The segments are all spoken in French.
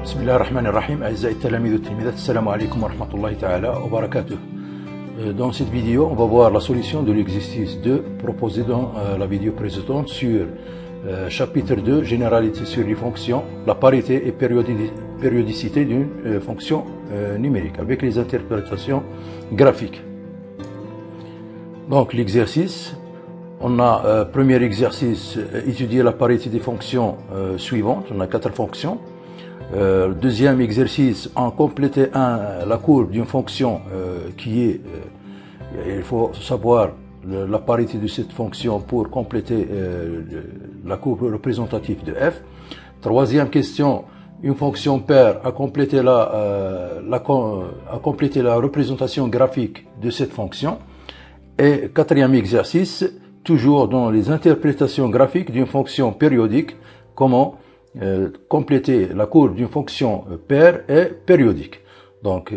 بسم الله الرحمن الرحيم. أعزائي التلاميذ والتلميذات، السلام عليكم ورحمة الله تعالى وبركاته. Dans cette vidéo, on va voir la solution de l'exercice 2 proposé dans la vidéo précédente sur chapitre 2, généralité sur les fonctions, la parité et périodicité d'une fonction numérique avec les interprétations graphiques. Donc l'exercice, on a premier exercice, étudier la parité des fonctions suivantes. On a 4 fonctions. Deuxième exercice, en compléter la courbe d'une fonction qui est, il faut savoir la parité de cette fonction pour compléter la courbe représentative de f. Troisième question, une fonction paire à compléter la représentation graphique de cette fonction. Et quatrième exercice, toujours dans les interprétations graphiques d'une fonction périodique, comment compléter la courbe d'une fonction paire et périodique. Donc,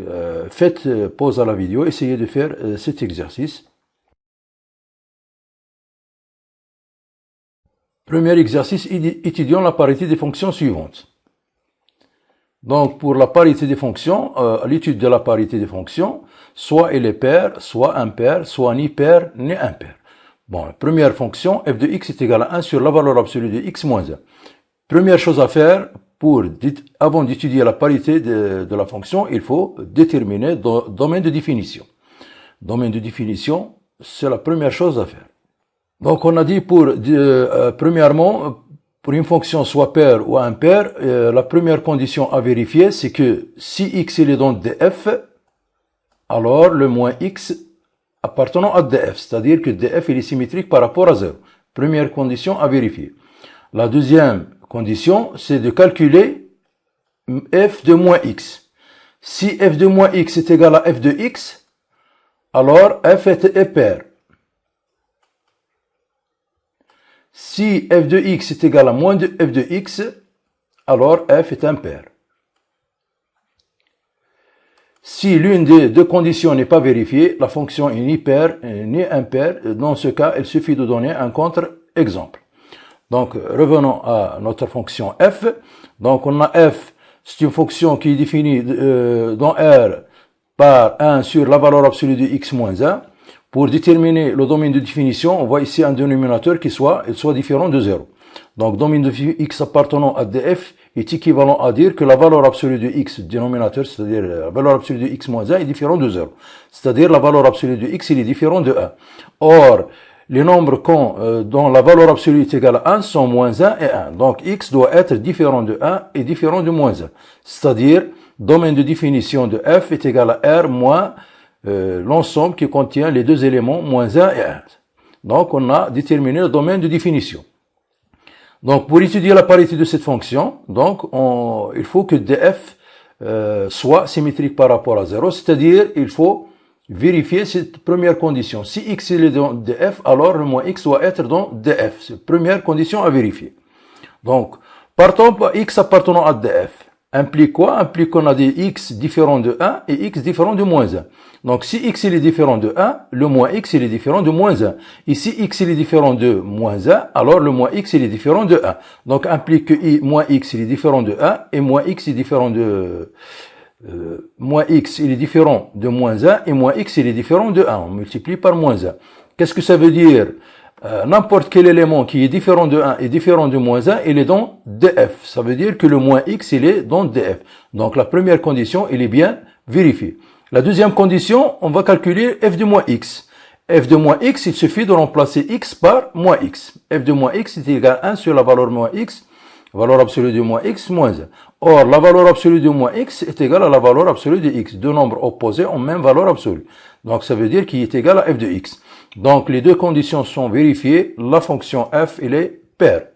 faites pause à la vidéo, essayez de faire cet exercice. Premier exercice, étudions la parité des fonctions suivantes. Donc, pour la parité des fonctions, l'étude de la parité des fonctions, soit elle est paire, soit impaire, soit ni paire, ni impaire. Bon, la première fonction, f de x est égal à 1 sur la valeur absolue de x moins 1. Première chose à faire, avant d'étudier la parité de la fonction, il faut déterminer le domaine de définition. Domaine de définition, c'est la première chose à faire. Donc on a dit premièrement, pour une fonction soit paire ou impaire, la première condition à vérifier, c'est que si x est dans df, alors le moins x appartenant à df, c'est-à-dire que df est symétrique par rapport à 0. Première condition à vérifier. La deuxième condition, c'est de calculer f de moins x. Si f de moins x est égal à f de x, alors f est paire. Si f de x est égal à moins de f de x, alors f est impaire. Si l'une des deux conditions n'est pas vérifiée, la fonction est ni paire ni impaire. Dans ce cas, il suffit de donner un contre-exemple. Donc, revenons à notre fonction f. Donc, on a f, c'est une fonction qui est définie dans R par 1 sur la valeur absolue de x moins 1. Pour déterminer le domaine de définition, on voit ici un dénominateur qui soit différent de 0. Donc, domaine de x appartenant à df est équivalent à dire que la valeur absolue de x, dénominateur, c'est-à-dire la valeur absolue de x moins 1 est différent de 0. C'est-à-dire la valeur absolue de x, il est différent de 1. Or, les nombres dont la valeur absolue est égale à 1 sont moins 1 et 1. Donc, x doit être différent de 1 et différent de moins 1. C'est-à-dire, domaine de définition de f est égal à r moins l'ensemble qui contient les deux éléments moins 1 et 1. Donc, on a déterminé le domaine de définition. Donc, pour étudier la parité de cette fonction, donc, il faut que df soit symétrique par rapport à 0. C'est-à-dire, il faut vérifier cette première condition. Si x est dans df, alors le moins x doit être dans df. C'est la première condition à vérifier. Donc, partons par x appartenant à df. Implique quoi? Implique qu'on a des x différents de 1 et x différents de moins 1. Donc, si x est différent de 1, le moins x est différent de moins 1. Et si x est différent de moins 1, alors le moins x est différent de 1. Donc, implique que moins x est différent de 1 et moins x est différent de moins x il est différent de moins 1 et moins x il est différent de 1. On multiplie par moins 1. Qu'est-ce que ça veut dire? N'importe quel élément qui est différent de 1 et différent de moins 1, il est dans df. Ça veut dire que le moins x, il est dans df. Donc la première condition, elle est bien vérifiée. La deuxième condition, on va calculer f de moins x. F de moins x, il suffit de remplacer x par moins x. F de moins x est égal à 1 sur la valeur moins x, valeur absolue de moins x moins 1. Or, la valeur absolue de moins x est égale à la valeur absolue de x. Deux nombres opposés ont même valeur absolue. Donc, ça veut dire qu'il est égal à f de x. Donc, les deux conditions sont vérifiées. La fonction f, elle est paire.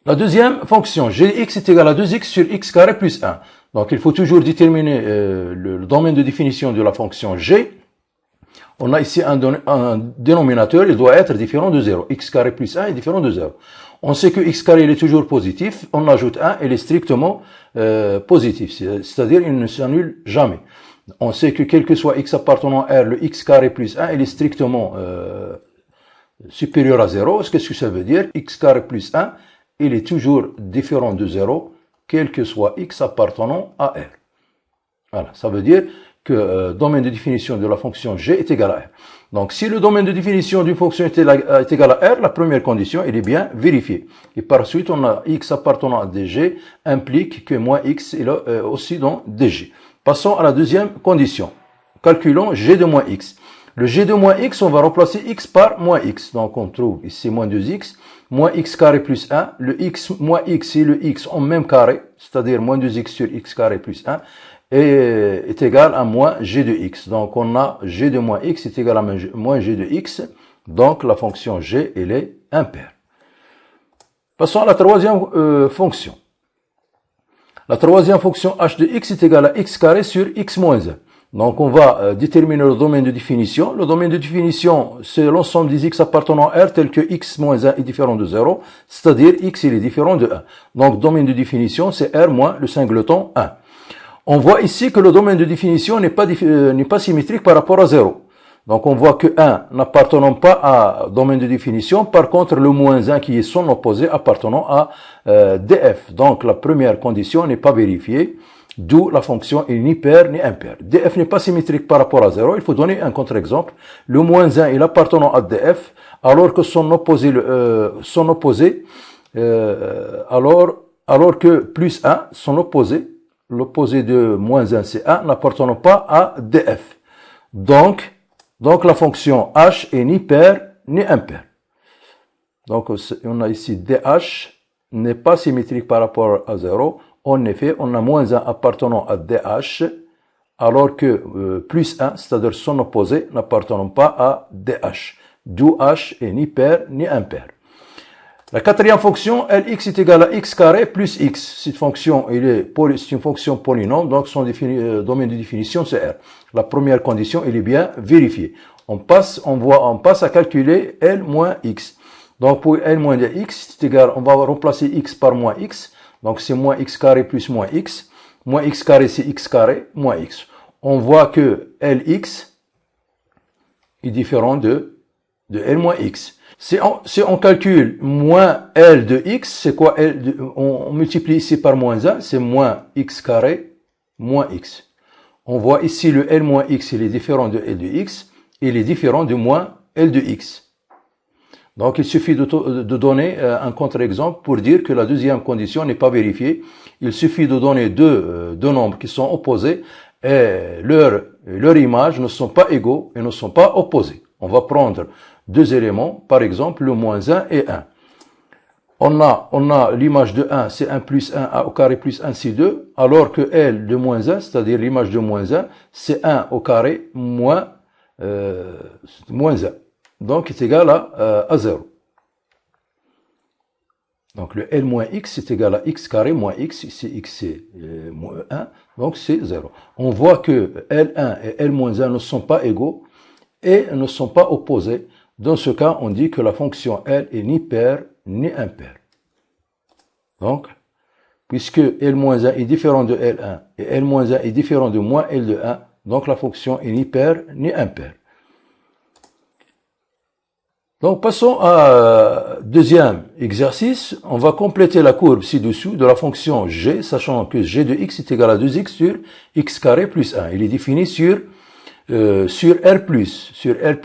La deuxième fonction, gx est égal à 2x sur x carré plus 1. Donc, il faut toujours déterminer le domaine de définition de la fonction g. On a ici un dénominateur, il doit être différent de 0. X carré plus 1 est différent de 0. On sait que x carré il est toujours positif. On ajoute 1, il est strictement positif. C'est-à-dire, il ne s'annule jamais. On sait que quel que soit x appartenant à R, le x carré plus 1, il est strictement supérieur à 0. Qu'est-ce que ça veut dire? X carré plus 1, il est toujours différent de 0 quel que soit x appartenant à R. Voilà, ça veut dire que le domaine de définition de la fonction g est égal à R. Donc, si le domaine de définition d'une fonction est égal à R, la première condition, elle est bien vérifiée. Et par suite, on a x appartenant à dg implique que moins x est là, aussi dans dg. Passons à la deuxième condition. Calculons g de moins x. Le g de moins x, on va remplacer x par moins x. Donc, on trouve ici moins 2x, moins x carré plus 1. Le x, moins x et le x ont même carré, c'est-à-dire moins 2x sur x carré plus 1. Est égal à moins g de x. Donc, on a g de moins x est égal à moins g de x. Donc, la fonction g, elle est impaire. Passons à la troisième fonction. La troisième fonction h de x est égal à x carré sur x moins 1. Donc, on va déterminer le domaine de définition. Le domaine de définition, c'est l'ensemble des x appartenant à R tel que x moins 1 est différent de 0, c'est-à-dire x il est différent de 1. Donc, domaine de définition, c'est R moins le singleton 1. On voit ici que le domaine de définition n'est pas symétrique par rapport à 0. Donc, on voit que 1 n'appartenant pas à domaine de définition. Par contre, le moins 1 qui est son opposé appartenant à df. Donc, la première condition n'est pas vérifiée. D'où la fonction est ni paire ni impaire. df n'est pas symétrique par rapport à 0. Il faut donner un contre-exemple. Le moins 1 est appartenant à df, alors que son opposé, alors que plus 1, son opposé, l'opposé de moins 1, c'est 1, n'appartenant pas à df. Donc la fonction h est ni paire ni impaire. Donc, on a ici dh n'est pas symétrique par rapport à 0. En effet, on a moins 1 appartenant à dh, alors que plus 1, c'est-à-dire son opposé, n'appartenant pas à dh. D'où h est ni paire ni impaire. La quatrième fonction, Lx est égal à x carré plus x. Cette fonction, c'est une fonction polynôme, donc son domaine de définition, c'est R. La première condition, elle est bien vérifiée. On passe à calculer L moins x. Donc, pour L moins de x, c'est égal, on va remplacer x par moins x. Donc, c'est moins x carré plus moins x. Moins x carré, c'est x carré, moins x. On voit que Lx est différent de L moins x. Si on calcule moins L de x, c'est quoi L on multiplie ici par moins 1, c'est moins x carré moins x. On voit ici le L moins x, il est différent de L de x, il est différent de moins L de x. Donc, il suffit de donner un contre-exemple pour dire que la deuxième condition n'est pas vérifiée. Il suffit de donner deux nombres qui sont opposés et leurs images ne sont pas égaux et ne sont pas opposés. On va prendre deux éléments, par exemple le moins 1 et 1. On a l'image de 1, c'est 1 plus 1, a au carré plus 1, c'est 2, alors que L de moins 1, c'est-à-dire l'image de moins 1, c'est 1 au carré moins 1. Donc, c'est égal à 0. Donc, le L moins x est égal à x carré moins x, ici x c'est moins 1, donc c'est 0. On voit que L1 et L moins 1 ne sont pas égaux et ne sont pas opposés. Dans ce cas, on dit que la fonction L est ni paire ni impaire. Donc, puisque L-1 est différent de L1 et L-1 est différent de moins L de 1, donc la fonction est ni paire ni impaire. Donc, passons à deuxième exercice. On va compléter la courbe ci-dessous de la fonction g, sachant que g de x est égal à 2x sur x carré plus 1. Il est défini sur R+. Sur R+,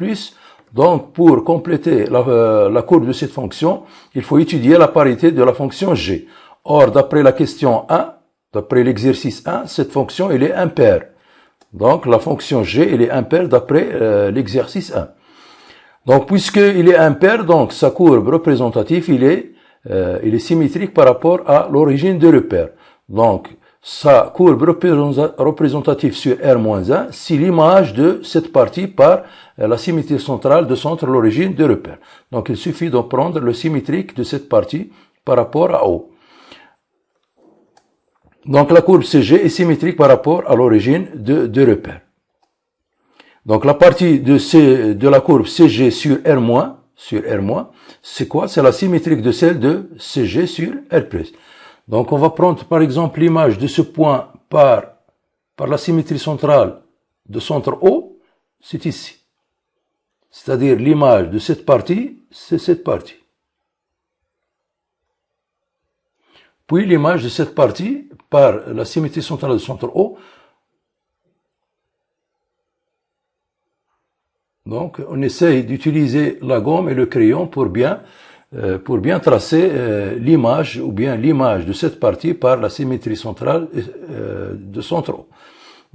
donc, pour compléter la courbe de cette fonction, il faut étudier la parité de la fonction g. Or, d'après la question 1, d'après l'exercice 1, cette fonction, elle est impaire. Donc, la fonction g, elle est impaire d'après l'exercice 1. Donc, puisqu'il est impaire, donc sa courbe représentative, il est symétrique par rapport à l'origine de repère. Donc, sa courbe représentative sur R-1, c'est l'image de cette partie par la symétrie centrale de centre l'origine de repère. Donc, il suffit de prendre le symétrique de cette partie par rapport à O. Donc, la courbe CG est symétrique par rapport à l'origine de repère. Donc, la partie de la courbe CG sur R-, c'est quoi? C'est la symétrique de celle de CG sur R+. Donc, on va prendre, par exemple, l'image de ce point par la symétrie centrale de centre O, c'est ici. C'est-à-dire, l'image de cette partie, c'est cette partie. puis l'image de cette partie par la symétrie centrale du centre O. Donc, on essaye d'utiliser la gomme et le crayon pour bien tracer l'image ou bien l'image de cette partie par la symétrie centrale de centre O.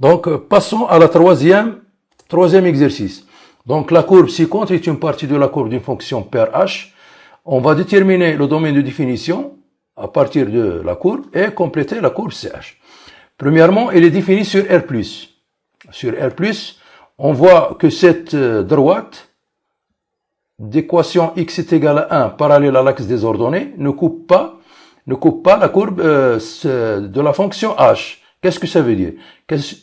Donc, passons à la troisième exercice. Donc, la courbe ci-contre est une partie de la courbe d'une fonction paire H. On va déterminer le domaine de définition à partir de la courbe et compléter la courbe CH. Premièrement, elle est définie sur R+. Sur R+, on voit que cette droite d'équation x est égale à 1 parallèle à l'axe des ordonnées ne coupe pas la courbe de la fonction h. Qu'est-ce que ça veut dire?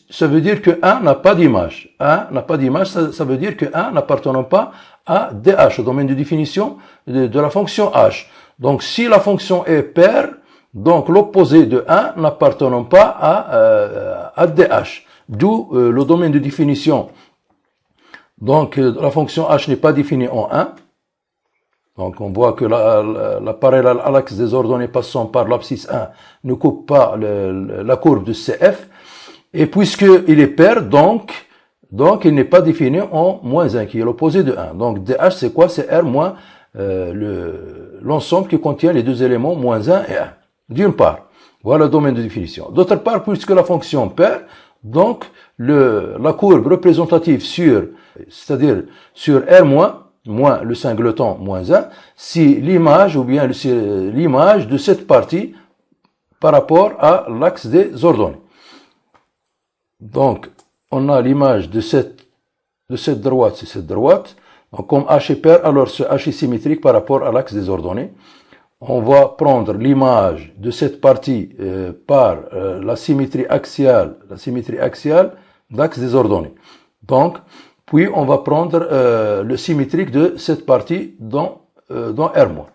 Ça veut dire que 1 n'a pas d'image. 1 n'a pas d'image, ça veut dire que 1 n'appartenant pas à DH, au domaine de définition de la fonction h. Donc si la fonction est paire, donc l'opposé de 1 n'appartenant pas à DH. D'où le domaine de définition. Donc, la fonction h n'est pas définie en 1. Donc, on voit que la parallèle à l'axe des ordonnées passant par l'abscisse 1 ne coupe pas la courbe de CF. Et puisqu'il est paire, donc il n'est pas défini en moins 1, qui est l'opposé de 1. Donc, DH, c'est quoi? C'est R moins l'ensemble qui contient les deux éléments moins 1 et 1. D'une part, voilà le domaine de définition. D'autre part, puisque la fonction paire, donc la courbe représentative c'est-à-dire sur R moins le singleton moins 1, si l'image ou bien l'image de cette partie par rapport à l'axe des ordonnées. Donc, on a l'image de cette droite, c'est cette droite. Donc, comme H est paire, alors ce H est symétrique par rapport à l'axe des ordonnées. On va prendre l'image de cette partie par la symétrie axiale d'axe des ordonnées. Donc, puis on va prendre le symétrique de cette partie dans R-.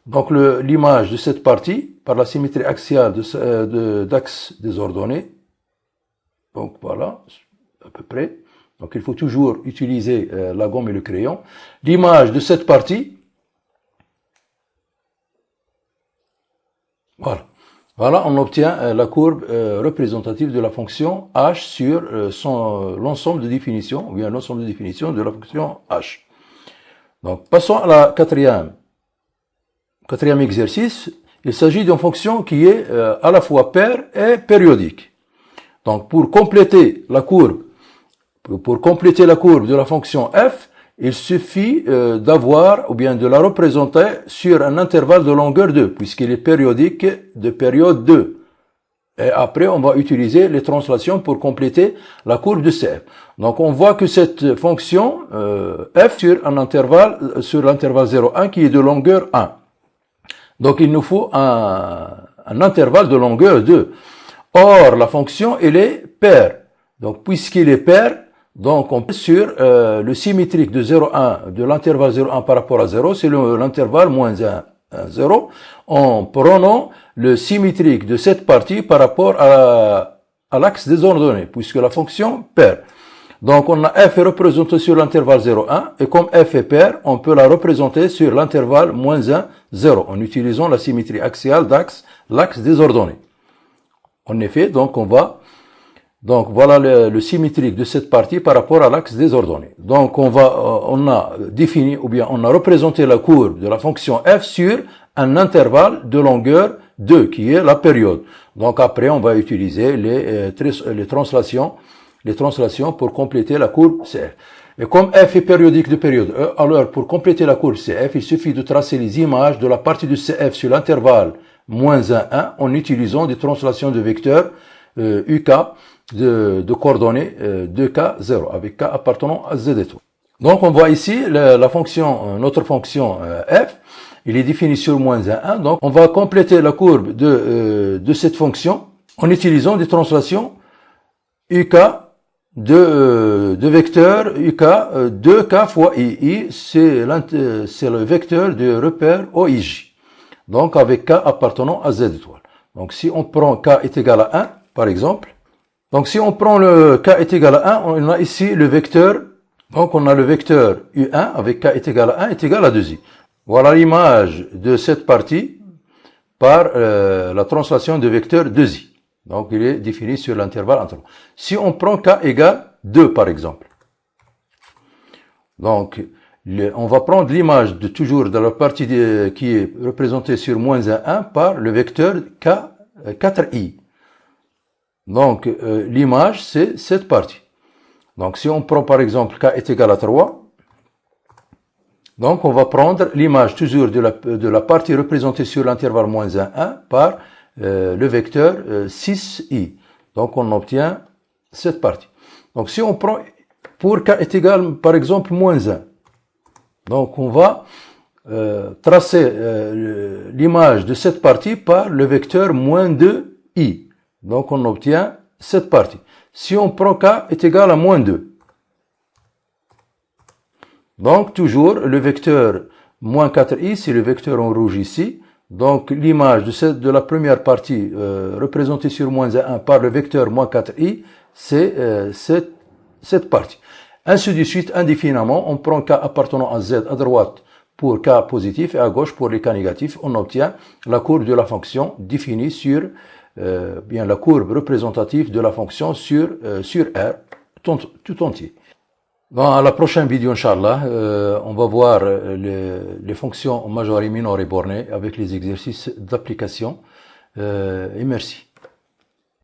Donc, l'image de cette partie par la symétrie axiale d'axe des ordonnées. Donc, voilà, à peu près. Donc, il faut toujours utiliser la gomme et le crayon. L'image de cette partie, voilà, on obtient la courbe représentative de la fonction h sur l'ensemble de définition, ou bien l'ensemble de définition de la fonction h. Donc, passons à la quatrième exercice. Il s'agit d'une fonction qui est à la fois paire et périodique. Donc, pour compléter la courbe de la fonction f, il suffit d'avoir, ou bien de la représenter sur un intervalle de longueur 2, puisqu'il est périodique de période 2. Et après, on va utiliser les translations pour compléter la courbe de CF. Donc, on voit que cette fonction f sur l'intervalle 0,1 qui est de longueur 1. Donc, il nous faut un intervalle de longueur 2. Or, la fonction, elle est paire. Donc, puisqu'il est paire, donc, on peut sur le symétrique de 0,1, de l'intervalle 0,1 par rapport à 0, c'est l'intervalle moins 1, 0, en prenant le symétrique de cette partie par rapport à l'axe des ordonnées, puisque la fonction paire. Donc, on a f est représenté sur l'intervalle 0,1, et comme f est paire, on peut la représenter sur l'intervalle moins 1, 0, en utilisant la symétrie axiale l'axe des ordonnées. En effet, donc voilà le symétrique de cette partie par rapport à l'axe des ordonnées. Donc, on a défini, ou bien on a représenté la courbe de la fonction f sur un intervalle de longueur 2, qui est la période. Donc, après, on va utiliser les translations pour compléter la courbe CF. Et comme f est périodique de période, alors pour compléter la courbe CF, il suffit de tracer les images de la partie de CF sur l'intervalle moins 1, 1, en utilisant des translations de vecteurs UK, de coordonnées 2K, 0, avec K appartenant à Z étoile. Donc, on voit ici notre fonction f, il est défini sur moins 1, 1. Donc, on va compléter la courbe de cette fonction en utilisant des translations UK de vecteurs UK 2K fois II, c'est le vecteur de repère OIJ. Donc, avec K appartenant à Z étoile. Donc, si on prend K est égal à 1, par exemple, donc, si on prend le K est égal à 1, on a ici le vecteur, donc on a le vecteur U1 avec K est égal à 1 est égal à 2i. Voilà l'image de cette partie par la translation de vecteur 2i. Donc, il est défini sur l'intervalle entre. Si on prend k égale 2, par exemple. Donc, on va prendre l'image de toujours de la partie qui est représentée sur moins 1 par le vecteur k 4i. Donc, l'image, c'est cette partie. Donc, si on prend par exemple k est égal à 3, donc on va prendre l'image toujours de la partie représentée sur l'intervalle moins 1 par le vecteur 6i. Donc, on obtient cette partie. Donc, si on prend pour k est égal par exemple moins 1, donc on va tracer l'image de cette partie par le vecteur moins 2i. Donc, on obtient cette partie. Si on prend k est égal à moins 2, donc toujours le vecteur moins 4i, c'est le vecteur en rouge ici. Donc, l'image de la première partie représentée sur moins 1 par le vecteur moins 4i, c'est cette partie. Ainsi de suite, indéfiniment, on prend k appartenant à z à droite pour k positif et à gauche pour les k négatifs. On obtient la courbe de la fonction définie sur bien la courbe représentative de la fonction sur R tout entier. Dans la prochaine vidéo, Inch'Allah, on va voir les fonctions majeures et mineures et bornées avec les exercices d'application. Et merci.